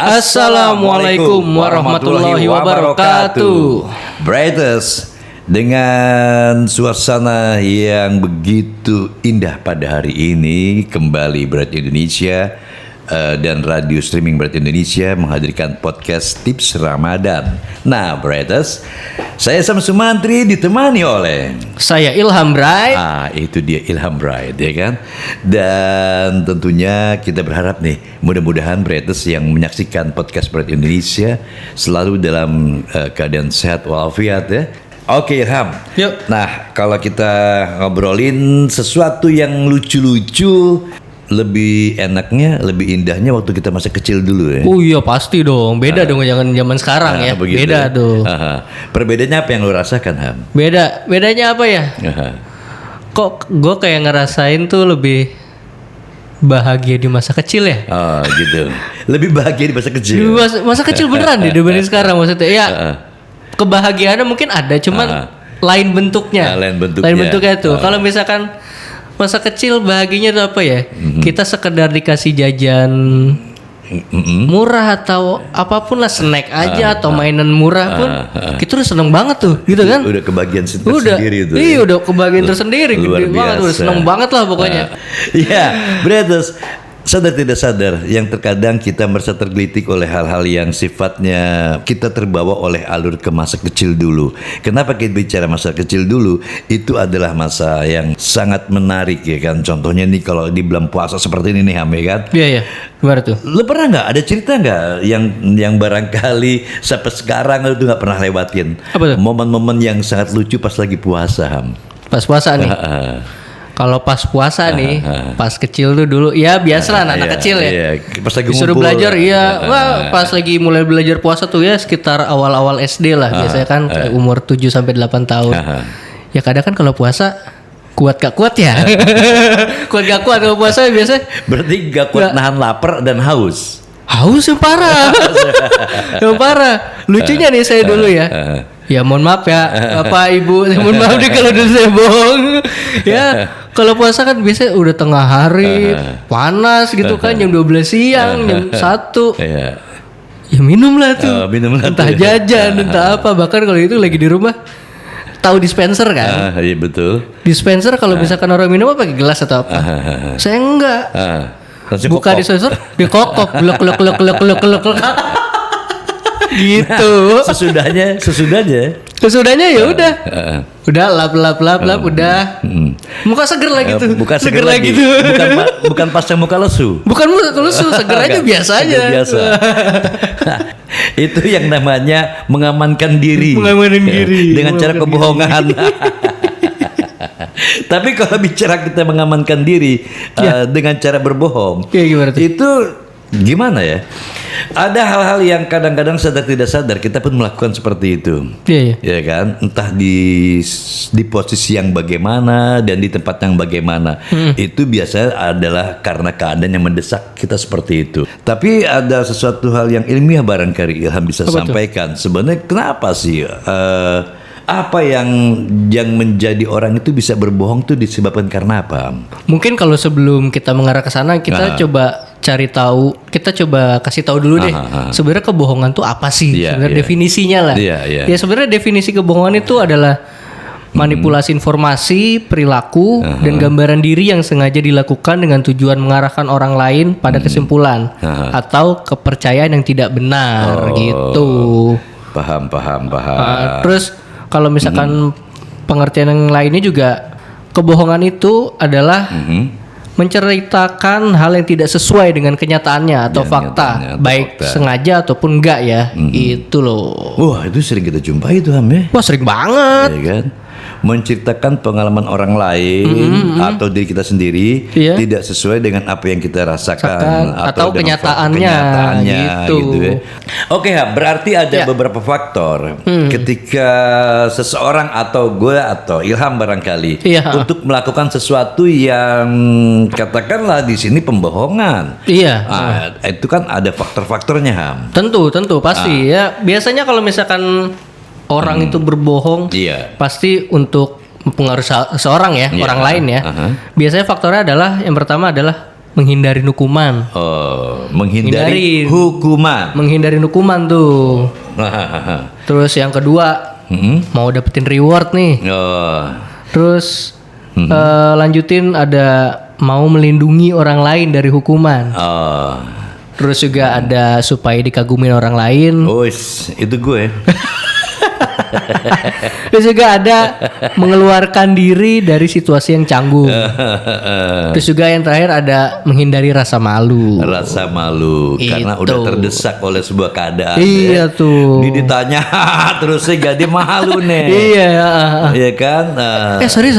Assalamualaikum warahmatullahi wabarakatuh. Brighters, dengan suasana yang begitu indah pada hari ini, kembali Bright Indonesia dan radio streaming Bright Indonesia menghadirkan podcast Tips Ramadan. Nah, Brighters, saya Sam Sumantri ditemani oleh saya Ilham Bright. Itu dia Ilham Bright, ya kan? Dan tentunya kita berharap nih, mudah-mudahan Brighters yang menyaksikan podcast Bright Indonesia selalu dalam keadaan sehat walafiat ya. Oke Ilham. Yuk. Nah, kalau kita ngobrolin sesuatu yang lucu-lucu, lebih enaknya, lebih indahnya waktu kita masa kecil dulu ya. Oh iya pasti dong. Beda dong jangan zaman sekarang ya. Begitu. Beda tuh. Perbedaannya apa yang lo rasakan, Ham? Bedanya apa ya? Kok gue kayak ngerasain tuh lebih bahagia di masa kecil ya? Oh gitu. Lebih bahagia di masa kecil. Di masa kecil beneran deh dibanding sekarang maksudnya. Ya kebahagiaannya mungkin ada, cuman lain bentuknya. Lain bentuknya tuh. Kalau misalkan masa kecil bahagianya tuh apa ya? Kita sekedar dikasih jajan murah atau apapun lah, snack aja atau mainan murah pun kita udah seneng banget tuh, gitu kan? Udah kebagian tersendiri itu. Iya, udah kebagian tersendiri, gede banget, udah seneng banget lah pokoknya. Iya, Brothers. Sadar tidak sadar, yang terkadang kita merasa tergelitik oleh hal-hal yang sifatnya kita terbawa oleh alur ke masa kecil dulu. Kenapa kita bicara masa kecil dulu? Itu adalah masa yang sangat menarik ya kan. Contohnya nih kalau di bulan puasa seperti ini nih Ham, ya kan? Iya. Gimana tuh? Lu pernah nggak ada cerita nggak yang barangkali sampai sekarang lu tuh nggak pernah lewatin? Apa tuh? Momen-momen yang sangat lucu pas lagi puasa, Ham. Pas puasa nih. Kalau pas puasa nih, pas kecil tuh dulu, ya biasalah anak kecil ya. Iya. Pas lagi disuruh ngumpul. belajar, wah pas lagi mulai belajar puasa tuh ya sekitar awal-awal SD lah, biasanya kan kayak umur 7 sampai 8 tahun. Ya kadang kan kalau puasa kuat gak kuat ya. Kuat gak kuat kalau puasa biasanya. Berarti gak kuat nahan lapar dan haus. Haus yang parah. Yang parah. Lucunya nih saya dulu ya. Ya mohon maaf ya Bapak Ibu, mohon maaf deh kalau dulu saya bohong. Ya kalau puasa kan biasanya udah tengah hari, panas gitu kan, jam 12 siang, jam 1. Ya minum lah tuh. Entah jajan, entah apa. Bahkan kalau itu lagi di rumah, tahu dispenser kan? Iya betul. Dispenser kalau misalkan orang minum apa pakai gelas atau apa? Saya enggak. Buka dispenser, dikokok, glek. Gitu. Nah, sesudahnya ya udah. Udah lap udah. Muka seger lagi tuh. Muka seger lagi tuh. Bukan pasang muka lesu. Bukan muka lesu, seger aja biasa aja. Biasa. Itu yang namanya mengamankan diri. Dengan cara kebohongan. Tapi kalau bicara kita mengamankan diri dengan cara berbohong, itu gimana ya? Ada hal-hal yang kadang-kadang sadar tidak sadar kita pun melakukan seperti itu. Ya kan? Entah di posisi yang bagaimana dan di tempat yang bagaimana. Itu biasanya adalah karena keadaan yang mendesak kita seperti itu. Tapi ada sesuatu hal yang ilmiah barangkali Ilham bisa sampaikan. Sebenarnya kenapa sih apa yang menjadi orang itu bisa berbohong tuh disebabkan karena apa? Mungkin kalau sebelum kita mengarah ke sana kita coba cari tahu, kita coba kasih tahu dulu deh. Sebenarnya kebohongan tuh apa sih? Sebenarnya definisinya lah. Ya sebenarnya definisi kebohongan itu adalah manipulasi informasi, perilaku dan gambaran diri yang sengaja dilakukan dengan tujuan mengarahkan orang lain pada kesimpulan atau kepercayaan yang tidak benar gitu. Paham. Terus kalau misalkan pengertian yang lainnya juga, kebohongan itu adalah menceritakan hal yang tidak sesuai dengan kenyataannya atau fakta, baik sengaja ataupun enggak ya. Itu loh. Wah, itu sering kita jumpai itu Ham ya. Wah, sering banget. Ya kan? Menceritakan pengalaman orang lain atau diri kita sendiri tidak sesuai dengan apa yang kita rasakan atau kenyataannya gitu ya. Oke, berarti ada beberapa faktor ketika seseorang atau gue atau Ilham barangkali untuk melakukan sesuatu yang katakanlah di sini pembohongan. Itu kan ada faktor-faktornya Ham. Tentu pasti ya. Biasanya kalau misalkan orang itu berbohong, pasti untuk mempengaruhi seorang ya, orang lain ya. Biasanya faktornya adalah yang pertama adalah menghindarin hukuman. Oh, menghindari hukuman. Menghindarin hukuman tuh. Terus yang kedua, mau dapetin reward nih. Terus lanjutin ada mau melindungi orang lain dari hukuman. Terus juga ada supaya dikagumin orang lain. Itu gue. Terus juga ada mengeluarkan diri dari situasi yang canggung. Terus juga yang terakhir ada menghindari rasa malu. Rasa malu karena udah terdesak oleh sebuah keadaan. Iya tuh. Ini ditanya terus jadi malu nih. Iya. Iya kan? Sorry.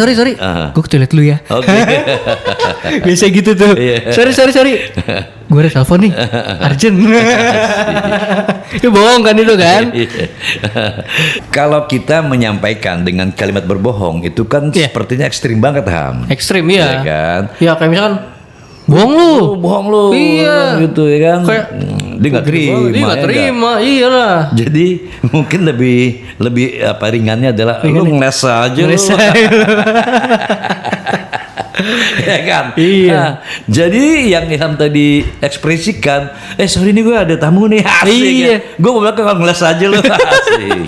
Gue ke toilet dulu ya. Oke. Biasa gitu tuh. Sorry. Gue ada telepon nih, urgent. Itu bohong kan itu kan? Kalau kita menyampaikan dengan kalimat berbohong itu kan sepertinya ekstrim banget, Ham. Ekstrim ya. Iya kan? Ya kayak misalkan bohong lu. Iya. Gitu ya kan? Kayak, dia nggak terima. Iyalah. Jadi mungkin lebih ringannya adalah lu ngeles aja lu. Ya kan? Iya. Nah, jadi yang Ilham tadi ekspresikan, sorry nih gue ada tamu nih, asik. Iya. Gue mau bilang kalau ngeles aja lu, asik.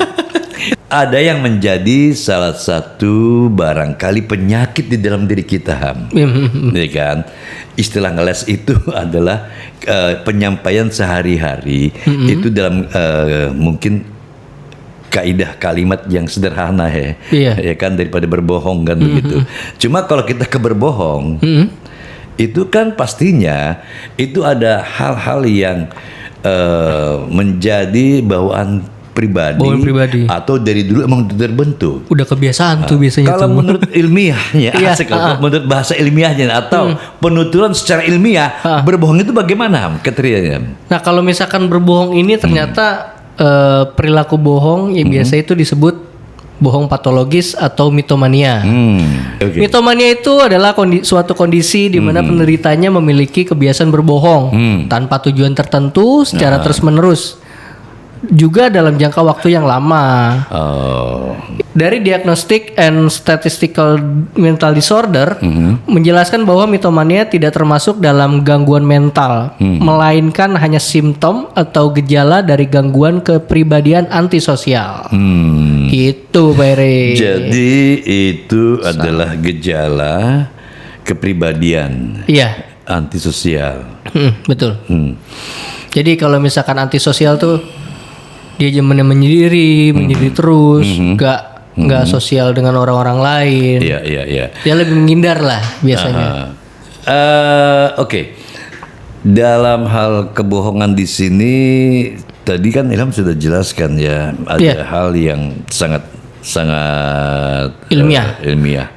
Ada yang menjadi salah satu barangkali penyakit di dalam diri kita, Ham. Ya kan? Istilah ngeles itu adalah penyampaian sehari-hari itu dalam mungkin kaidah kalimat yang sederhana ya kan, daripada berbohong kan begitu. Cuma kalau kita berbohong itu kan pastinya itu ada hal-hal yang menjadi bawaan pribadi atau dari dulu emang terbentuk. Udah kebiasaan tuh biasanya. Kalau menurut ilmiahnya, menurut bahasa ilmiahnya atau penuturan secara ilmiah, berbohong itu bagaimana kriterianya? Nah kalau misalkan berbohong ini ternyata perilaku bohong yang biasa itu disebut bohong patologis atau mitomania. Mitomania itu adalah suatu kondisi di mana penderitanya memiliki kebiasaan berbohong tanpa tujuan tertentu secara terus-menerus, juga dalam jangka waktu yang lama. Dari Diagnostic and Statistical Mental Disorder menjelaskan bahwa mitomania tidak termasuk dalam gangguan mental, melainkan hanya simptom atau gejala dari gangguan kepribadian antisosial. Gitu, Pak Eri. Jadi itu adalah gejala kepribadian antisosial. Betul. Jadi kalau misalkan antisosial tuh dia menyendiri terus, nggak sosial dengan orang-orang lain. Iya. Dia lebih menghindar lah biasanya. Oke. Dalam hal kebohongan di sini tadi kan Ilham sudah jelaskan ya, ada hal yang sangat ilmiah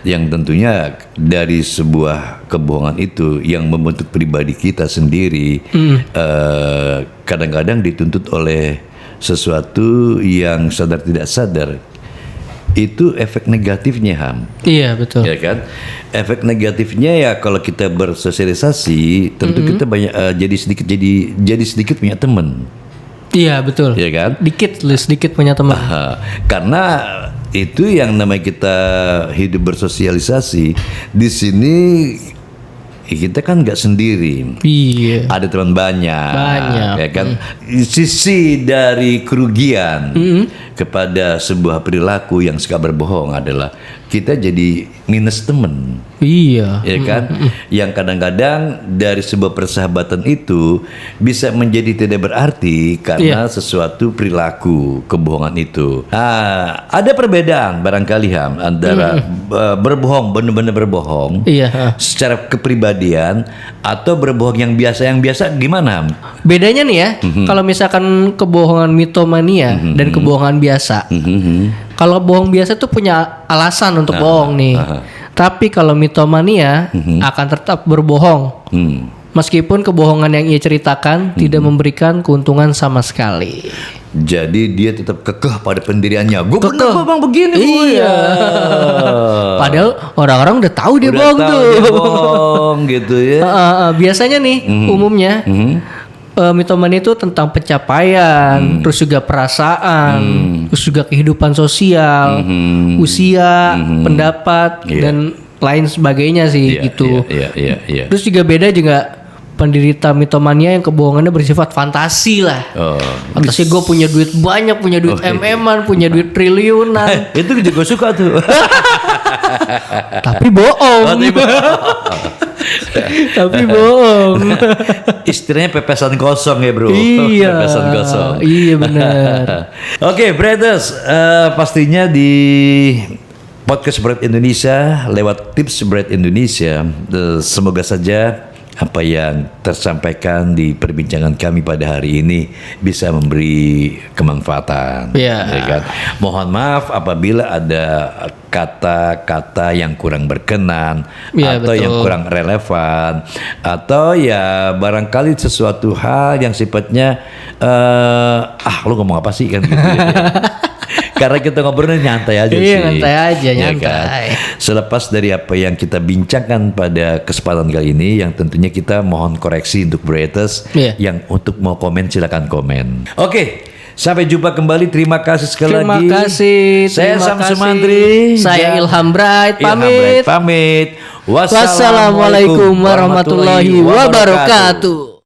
yang tentunya dari sebuah kebohongan itu yang membentuk pribadi kita sendiri kadang-kadang dituntut oleh sesuatu yang sadar tidak sadar. Itu efek negatifnya, Ham. Iya, betul. Ya kan? Efek negatifnya ya kalau kita bersosialisasi tentu kita banyak jadi sedikit punya teman. Iya, betul. Ya kan? Sedikit punya teman. Karena itu yang namanya kita hidup bersosialisasi. Di sini kita kan nggak sendiri. Iya. Ada teman banyak. Ya kan? Sisi dari kerugian kepada sebuah perilaku yang suka berbohong adalah kita jadi minus teman. Iya. Ya kan? Yang kadang-kadang dari sebuah persahabatan itu bisa menjadi tidak berarti karena sesuatu perilaku kebohongan itu. Ada perbedaan barangkali, Ham, antara berbohong, benar-benar berbohong secara kepribadian atau berbohong yang biasa gimana, Ham? Bedanya nih ya, kalau misalkan kebohongan mitomania dan kebohongan biasa. Kalau bohong biasa tuh punya alasan untuk bohong nih. Tapi kalau mitomania akan tetap berbohong. Meskipun kebohongan yang ia ceritakan tidak memberikan keuntungan sama sekali. Jadi dia tetap kekeh pada pendiriannya. Gue bener bang begini. Iya. Padahal orang-orang udah tahu dia bohong tuh. Dia bohong gitu ya. Biasanya nih umumnya mitomania itu tentang pencapaian, terus juga perasaan, terus juga kehidupan sosial, usia, pendapat, dan lain sebagainya sih gitu. Iya. Terus juga beda juga penderita mitomania yang kebohongannya bersifat fantasi lah. Fantasi gue punya duit banyak, punya duit MM-an, punya duit triliunan. Itu juga suka tuh. Tapi bohong. Tapi bohong. Istilahnya pepesan kosong ya bro. Iya. Pepesan kosong. Iya benar. Oke, Breaders, pastinya di podcast Bread Indonesia lewat tips Bread Indonesia, semoga saja apa yang tersampaikan di perbincangan kami pada hari ini bisa memberi kemanfaatan. Ya kan? Mohon maaf apabila ada kata-kata yang kurang berkenan atau betul. Yang kurang relevan atau ya barangkali sesuatu hal yang sifatnya lu ngomong apa sih kan gitu ya. Karena kita ngobrolnya nyantai aja sih. Nyantai aja, nyantai. Ya kan? Selepas dari apa yang kita bincangkan pada kesempatan kali ini, yang tentunya kita mohon koreksi untuk Breaders. Yang untuk mau komen silakan komen. Oke, sampai jumpa kembali. Terima kasih sekali lagi. Terima kasih. Saya Samsu Mantri. Saya Ilham Bright. Pamit. Pamit. Wassalamualaikum warahmatullahi wabarakatuh.